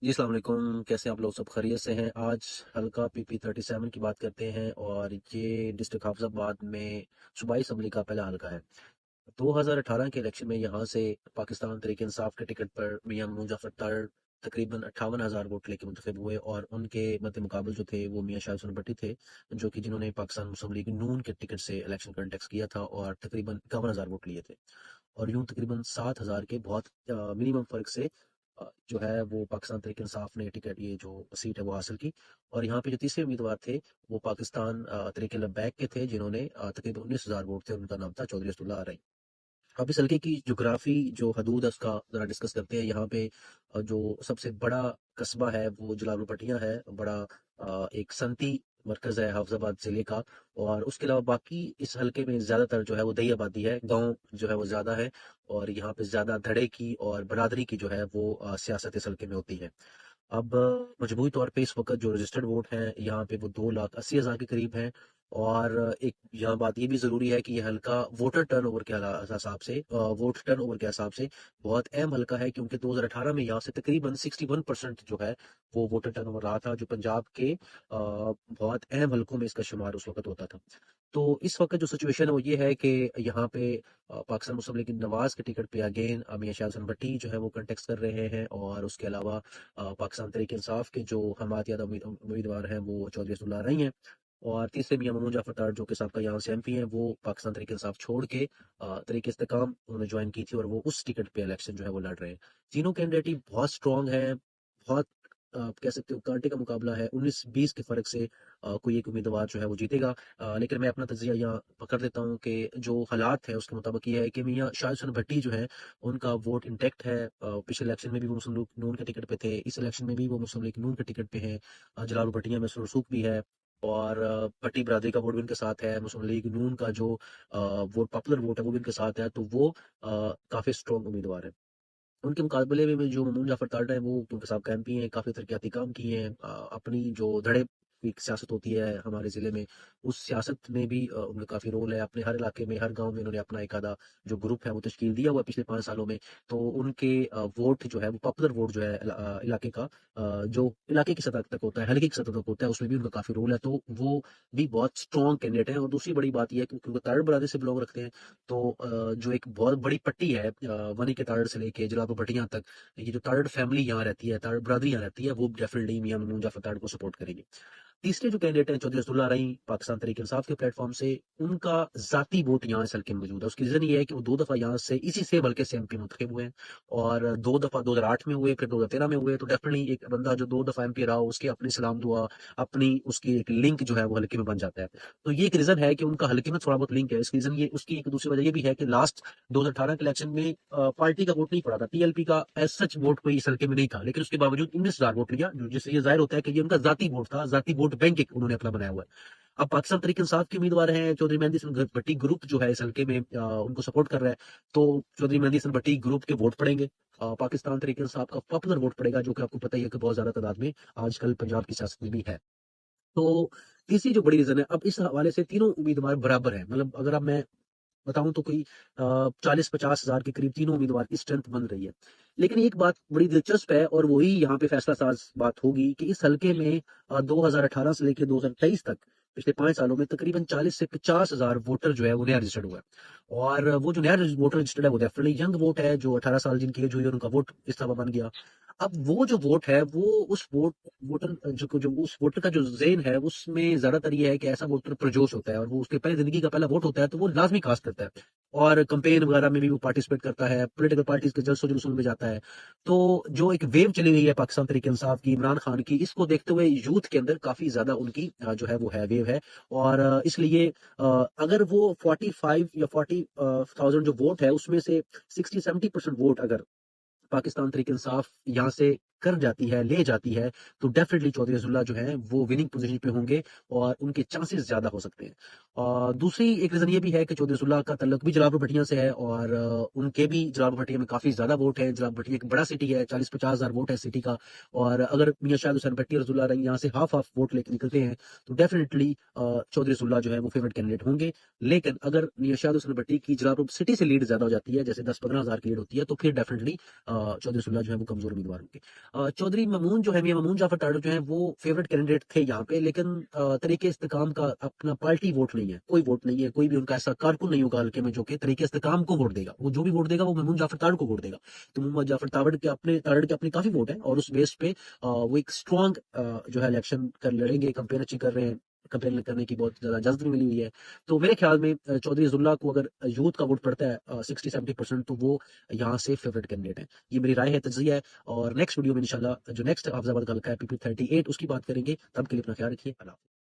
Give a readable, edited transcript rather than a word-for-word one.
जी, अस्सलाम वालेकुम। कैसे हैं आप लोग? सब खैरियत से हैं? आज हल्का पीपी 37 की बात करते हैं और ये डिस्ट्रिक्ट हाफिजाबाद में सूबाई असम्बली का पहला हल्का है। 2018 के इलेक्शन में यहाँ से पाकिस्तान तहरीक इंसाफ के टिकट पर मियां ममनून जाफर तार तकरीबन 58,000 वोट लेके मुंतखब हुए और उनके मद्दे मुकाबल जो थे वो मियां शाह हुसैन भट्टी थे, जो कि जिन्होंने पाकिस्तान मुस्लिम लीग नून के टिकट से इलेक्शन कंटेस्ट किया था और तकरीबन 51,000 वोट लिए थे। और यूं तकरीबन 7,000 के बहुत मिनिमम फर्क से जो है वो पाकिस्तान तहरीक इंसाफ ने टिकट ये जो सीट है वो हासिल की। और यहाँ पे जो तीसरे उम्मीदवार थे वो पाकिस्तान तहरीक लब्बैक के थे, जिन्होंने तकरीबन 19,000 वोट थे और उनका नाम था चौधरी असदुल्ला आरई। अब इस हल्के की जोग्राफी जो हदूद है उसका जरा डिस्कस करते हैं। यहाँ पे जो सबसे बड़ा कस्बा है वो जलालपुर पटियां है, बड़ा एक सनती मरकज है हाफिजाबाद जिले का। और उसके अलावा बाकी इस हल्के में ज्यादातर जो है वो दही आबादी है, गांव जो है वो ज्यादा है। और यहाँ पे ज्यादा धड़े की और बरादरी की जो है वो सियासत इस हल्के में होती है। अब मजबूरी तौर पे इस वक्त जो रजिस्टर्ड वोट हैं यहाँ पे वो 2,80,000 के करीब हैं। और एक यहाँ बात ये भी जरूरी है कि ये हल्का वोटर टर्नओवर के हिसाब से वोट टर्नओवर के हिसाब से बहुत अहम हल्का है, क्योंकि 2018 में यहाँ से तकरीबन 61% जो है वो वोटर टर्नओवर रहा था, जो पंजाब के बहुत अहम हल्कों में इसका शुमार उस वक्त होता था। तो इस वक्त जो सिचुएशन है वो ये है कि यहाँ पे पाकिस्तान मुस्लिम लीग नवाज के टिकट पे अगेन मियां शाह हुसैन भट्टी जो है वो कंटेस्ट कर रहे हैं। और उसके अलावा पाकिस्तान तहरीक इंसाफ के जो हमात यादव उम्मीदवार हैं वो चौधरी असदुल्ला रही हैं। और तीसरे मियां ममनून जाफर तार जो कि सबका यहाँ से एमपी हैं, वो पाकिस्तान तहरीक इंसाफ छोड़ के तहरीक इस्तेकाम उन्होंने ज्वाइन की थी और वो उस टिकट पे इलेक्शन जो है वो लड़ रहे हैं। तीनों कैंडिडेट ही बहुत स्ट्रांग है, बहुत आप कह सकते हो कांटे का मुकाबला है। 19-20 के फर्क से कोई एक उम्मीदवार जो है वो जीतेगा। लेकिन मैं अपना तजिया यहाँ पकड़ देता हूँ कि जो हालात है उसके मुताबिक ये है कि मियां शाह हुसैन भट्टी जो है उनका वोट इंटैक्ट है। पिछले इलेक्शन में भी वो मुस्लिम लीग नून के टिकट पे थे, इस इलेक्शन में भी वो मुस्लिम लीग नून के टिकट पे हैं। जलाल भटिया में रसूख भी है। और भट्टी बरादरी का वोट भी उनके साथ है। मुस्लिम लीग नून का जो वोट पॉपुलर वोट है वो भी उनके साथ है, तो वो काफी स्ट्रॉन्ग उम्मीदवार है। उनके मुकाबले में जो ममनून जाफर ताल्डा है वो क्योंकि साहब एमपी हैं, काफी तरक्याती काम किए हैं। अपनी जो धड़े की सियासत होती है हमारे जिले में, उस सियासत में भी उनका काफी रोल है। अपने हर इलाके में, हर गांव में उन्होंने अपना एक आधा जो ग्रुप है वो तश्कील दिया हुआ है पिछले 5 सालों में। तो उनके वोट जो है वो पॉपुलर वोट जो है इलाके का, जो इलाके की सतह तक होता है, हल्के की सतह तक होता है, उसमें भी उनका काफी रोल है। तो वो भी बहुत स्ट्रॉन्ग कैंडिडेट है। और दूसरी बड़ी बात यह है कि क्योंकि तारड़ बरादरी से बिलोंग रखते हैं, तो जो एक बहुत बड़ी पट्टी है वनी के तारड़ से लेके जलालपुर भटियां तक, ये जो तारड़ फैमिली यहाँ रहती है, तारड़ बरादरी यहाँ रहती है, वो डेफिनेटली मियां ममनून जाफर तारड़ को सपोर्ट करेगी। तीसरे जो कैंडिडेट हैं चौधरी असदुल्ला रही पाकिस्तान तहरीक इंसाफ के प्लेटफॉर्म से, उनका जाती वोट यहाँ इस हल्के में मौजूद है। उसकी रीजन ये है कि वो 2 दफा यहाँ से इसी से हल्के से एमपी मुंतखब हुए हैं। और 2 दफा 2008 में हुए, फिर 2013 में हुए। तो डेफिनेटली एक बंदा जो 2 दफा एमपी रहा, उसकी अपनी सलाम दुआ, अपनी उसकी एक लिंक जो है वो हल्के में बन जाता है। तो ये एक रीजन है कि उनका हल्के में थोड़ा बहुत लिंक है। इसकी रीजन ये, उसकी एक दूसरी वजह ये भी है कि लास्ट 2018 के इलेक्शन में पार्टी का वोट नहीं पड़ा था, टीएलपी का एज सच वोट कोई इस हल्के में नहीं था, लेकिन उसके बावजूद 19,000 वोट लिया, जिससे ये जाहिर होता है कि ये उनका जाती वोट था, जाती वोट बैंक एक उन्होंने अपना बनाया हुआ है। अब पाकिस्तान तहरीक इंसाफ के उम्मीदवार हैं चौधरी मेहंदी हसन भट्टी ग्रुप जो है इस हल्के में उनको सपोर्ट कर रहा है। तो चौधरी मेहंदी हसन भट्टी ग्रुप के वोट पड़ेंगे, पाकिस्तान तहरीक इंसाफ का पॉपुलर वोट पड़ेगा, जो कि आपको पता ही है कि बहुत ज्यादा तादाद में आजकल पंजाब की सियासत में भी है। तो तीसरी जो बड़ी रीजन है, अब इस हवाले से तीनों उम्मीदवार बराबर हैं। मतलब अगर अब मैं बताऊं तो कोई 40-50 हजार के करीब तीनों उम्मीदवार की स्ट्रेंथ बन रही है। लेकिन एक बात बड़ी दिलचस्प है और वही यहाँ पे फैसला साज बात होगी कि इस हल्के में 2018 से लेकर 2023 तक पिछले 5 सालों में तकरीबन 40 से 50 हजार वोटर जो है वो नया रजिस्टर्ड हुआ है। और वो जो नया वोटर रजिस्टर्ड है वो डेफिनेटली यंग वोट है, जो 18 साल जिनकी एज हुई है उनका वोट इस तरह बन गया। अब वो जो वोट है वो उस वोटर जो उस वोटर का जो ज़ेन है उसमें ज्यादातर ये है कि ऐसा वोटर प्रजोश होता है और वो उसके पहले जिंदगी का पहला वोट होता है, तो वो लाजमी कास्ट करता है। और कंपेन वगैरह में भी वो पार्टिसिपेट करता है, पॉलिटिकल पार्टीज के जलसों जुलूसों में जाता है। तो जो एक वेव चली हुई है पाकिस्तान तहरीक इंसाफ की, इमरान खान की, इसको देखते हुए यूथ के अंदर काफी ज्यादा उनकी जो है वो है वेव है। और इसलिए अगर वो 45 या 40,000 जो वोट है उसमें से 60-70% वोट अगर पाकिस्तान तहरीक इंसाफ यहाँ से कर जाती है, ले जाती है, तो डेफिनेटली चौधरी अब्दुल्ला जो है वो विनिंग पोजीशन पे होंगे और उनके चांसेस ज्यादा हो सकते हैं। और दूसरी एक रीजन ये भी है कि चौधरी अब्दुल्ला का तल्लुक भी जलालपुर भटिया से है और उनके भी जलालपुर भटिया में काफी ज्यादा वोट है। जलालपुर भटिया एक बड़ा सिटी है, 40-50 हजार वोट है सिटी का। और अगर मियां शाह हुसैन भट्टी और अब्दुल्ला रही यहाँ से हाफ हाफ वोट लेकर निकलते हैं, तो डेफिनेटली चौधरी अब्दुल्ला जो है वो फेवरेट कैंडिडेट होंगे। लेकिन अगर मियां शाह हुसैन भट्टी की जलालपुर सिटी से लीड ज्यादा हो जाती है, जैसे 10-15 हजार की लीड होती है, तो फिर डेफिनेटली चौधरी सुल्ला जो है वो कमजोर उम्मीदवार होंगे। चौधरी ममून जो है, मियां ममून जाफर तारड़ जो है, वो फेवरेट कैंडिडेट थे यहाँ पे, लेकिन तरीके इस्तेकाम का अपना पार्टी वोट नहीं है, कोई वोट नहीं है, कोई भी उनका ऐसा कारकुन नहीं होगा हल्के में जो कि तरीके इस्तेकाम को वोट देगा। वो जो भी वोट देगा वो महमूद जाफर तारड़ को वोट देगा। तो मोहम्मद जाफर तारड़ के अपने काफी वोट है, और उस बेस पे वो एक स्ट्रॉन्ग जो है इलेक्शन कर लड़ेंगे। कंपेयर अच्छी कर रहे हैं, कंपेयर करने की बहुत ज्यादा इजाजत भी मिली हुई है। तो मेरे ख्याल में चौधरी अब्दुल्ला को अगर यूथ का वोट पड़ता है 60-70%, तो वो यहाँ से फेवरेट कैंडिडेट है। ये मेरी राय है, तज्जिया है। और नेक्स्ट वीडियो में इंशाल्लाह जो नेक्स्ट हाफिजाबाद का हल्का है PP 38, उसकी बात करेंगे। तब के लिए अपना ख्याल रखिए। अल्लाह हाफ़िज़।